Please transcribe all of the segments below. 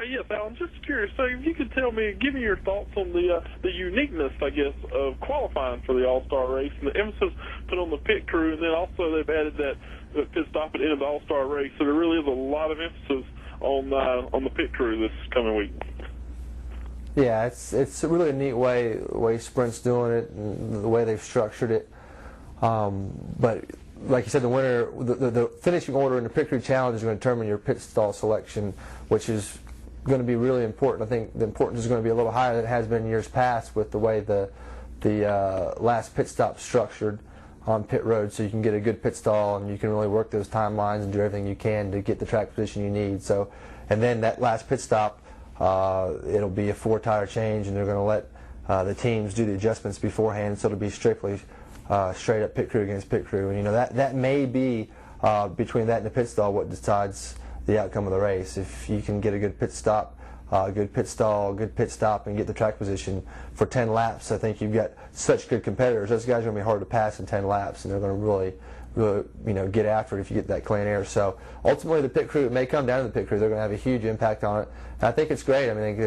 Yes, Alan, just curious. So if you could give me your thoughts on the uniqueness, I guess, of qualifying for the All-Star race and the emphasis put on the pit crew, and then also they've added that pit stop at the end of the All-Star race. So there really is a lot of emphasis on the pit crew this coming week. Yeah, it's really a neat way Sprint's doing it and the way they've structured it. But like you said, the winner, the finishing order in the pit crew challenge is going to determine your pit stall selection, which is going to be really important. I think the importance is going to be a little higher than it has been in years past with the way the last pit stop structured on pit road, so you can get a good pit stall and you can really work those timelines and do everything you can to get the track position you need. So, and then that last pit stop, it'll be a 4-tire change, and they're going to let the teams do the adjustments beforehand, so it'll be strictly straight up pit crew against pit crew. And that may be between that and the pit stall what decides the outcome of the race. If you can get a good pit stop, good pit stall, good pit stop, and get the track position for 10 laps, I think you've got such good competitors. Those guys are going to be hard to pass in 10 laps, and they're going to really get after it if you get that clean air. So ultimately, the pit crew, it may come down to the pit crew. They're going to have a huge impact on it. And I think it's great. I mean,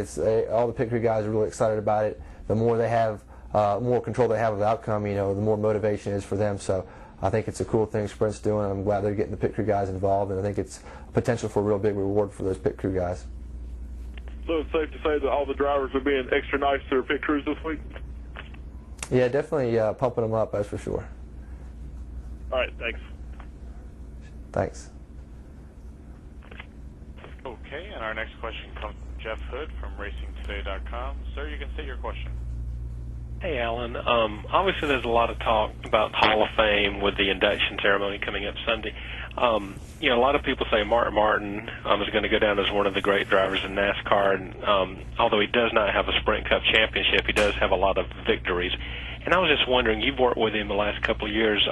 all the pit crew guys are really excited about it. The more they have, more control they have of the outcome, the more motivation is for them. So I think it's a cool thing Sprint's doing. I'm glad they're getting the pit crew guys involved, and I think it's potential for a real big reward for those pit crew guys. So it's safe to say that all the drivers are being extra nice to their pit crews this week? Yeah, definitely pumping them up, that's for sure. All right, thanks. Thanks. Okay, and our next question comes from Jeff Hood from RacingToday.com. Sir, you can state your question. Hey, Alan. Obviously, there's a lot of talk about Hall of Fame with the induction ceremony coming up Sunday. A lot of people say Martin is going to go down as one of the great drivers in NASCAR, and although he does not have a Sprint Cup championship, he does have a lot of victories. And I was just wondering, you've worked with him the last couple of years.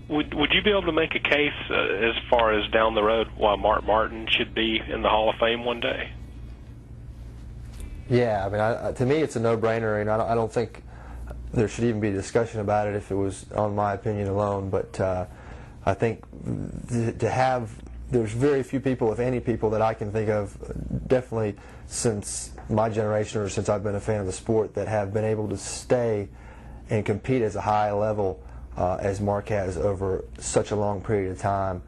Would you be able to make a case as far as down the road why Martin should be in the Hall of Fame one day? Yeah, I mean, to me, it's a no-brainer, and I don't think there should even be a discussion about it if it was on my opinion alone. But I think there's very few people, if any people, that I can think of, definitely since my generation or since I've been a fan of the sport, that have been able to stay and compete at a high level as Mark has over such a long period of time,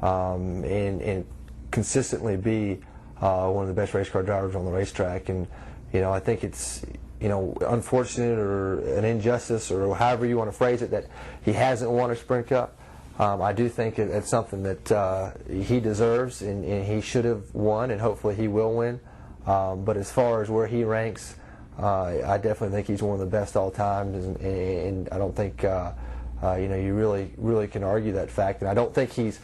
and consistently be one of the best race car drivers on the racetrack. And I think it's unfortunate or an injustice or however you want to phrase it that he hasn't won a Sprint Cup. I do think it's something that he deserves, and he should have won, and hopefully he will win. But as far as where he ranks, I definitely think he's one of the best all time, and I don't think you really can argue that fact. And I don't think he's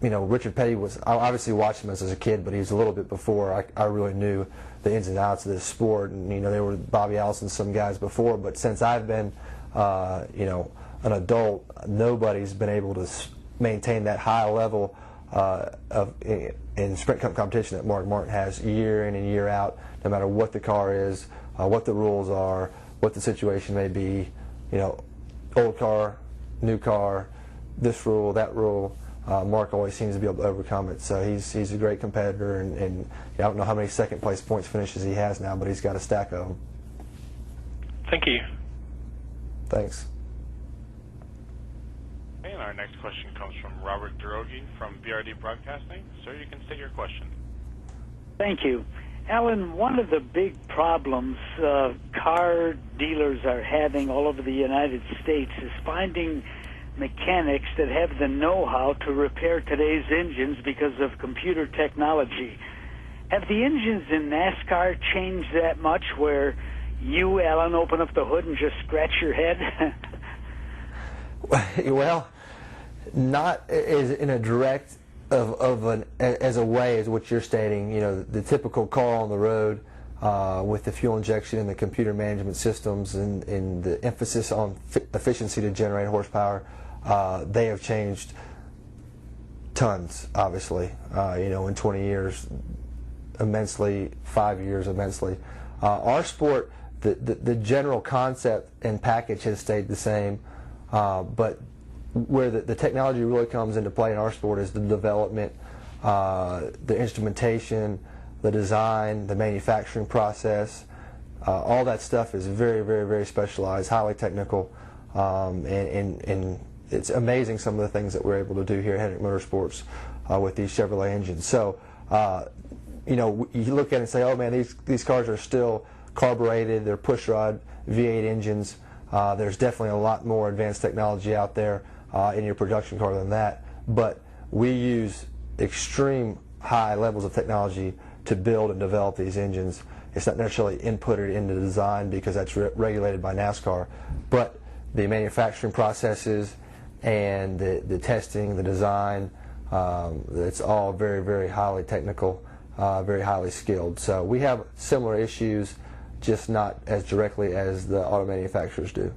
Richard Petty was, I obviously watched him as a kid, but he was a little bit before I really knew the ins and outs of this sport. And there were Bobby Allison, some guys before, but since I've been an adult, nobody's been able to maintain that high level in Sprint Cup competition that Mark Martin has year in and year out, no matter what the car is, what the rules are, what the situation may be, old car, new car, this rule, that rule. Mark always seems to be able to overcome it. So he's a great competitor, and I don't know how many second place points finishes he has now, but he's got a stack of them. Thank you. Thanks. And our next question comes from Robert Drogi from BRD Broadcasting. Sir, you can state your question. Thank you. Alan, one of the big problems car dealers are having all over the United States is finding mechanics that have the know-how to repair today's engines because of computer technology. Have the engines in NASCAR changed that much where you, Alan, open up the hood and just scratch your head? Well, not as in a direct as a way as what you're stating. The typical car on the road with the fuel injection and the computer management systems and the emphasis on efficiency to generate horsepower, they have changed tons, obviously, in 20 years, immensely, 5 years, immensely. Our sport, the general concept and package has stayed the same, but where the technology really comes into play in our sport is the development the instrumentation, the design, the manufacturing process. All that stuff is very, very, very specialized, highly technical, and it's amazing some of the things that we're able to do here at Hendrick Motorsports with these Chevrolet engines. So, you know, you look at it and say, oh man, these cars are still carbureted, they're pushrod V8 engines. There's definitely a lot more advanced technology out there in your production car than that, but we use extreme high levels of technology to build and develop these engines. It's not necessarily inputted into the design because that's regulated by NASCAR, but the manufacturing processes and the testing, the design, it's all very, very highly technical, very highly skilled. So we have similar issues, just not as directly as the auto manufacturers do.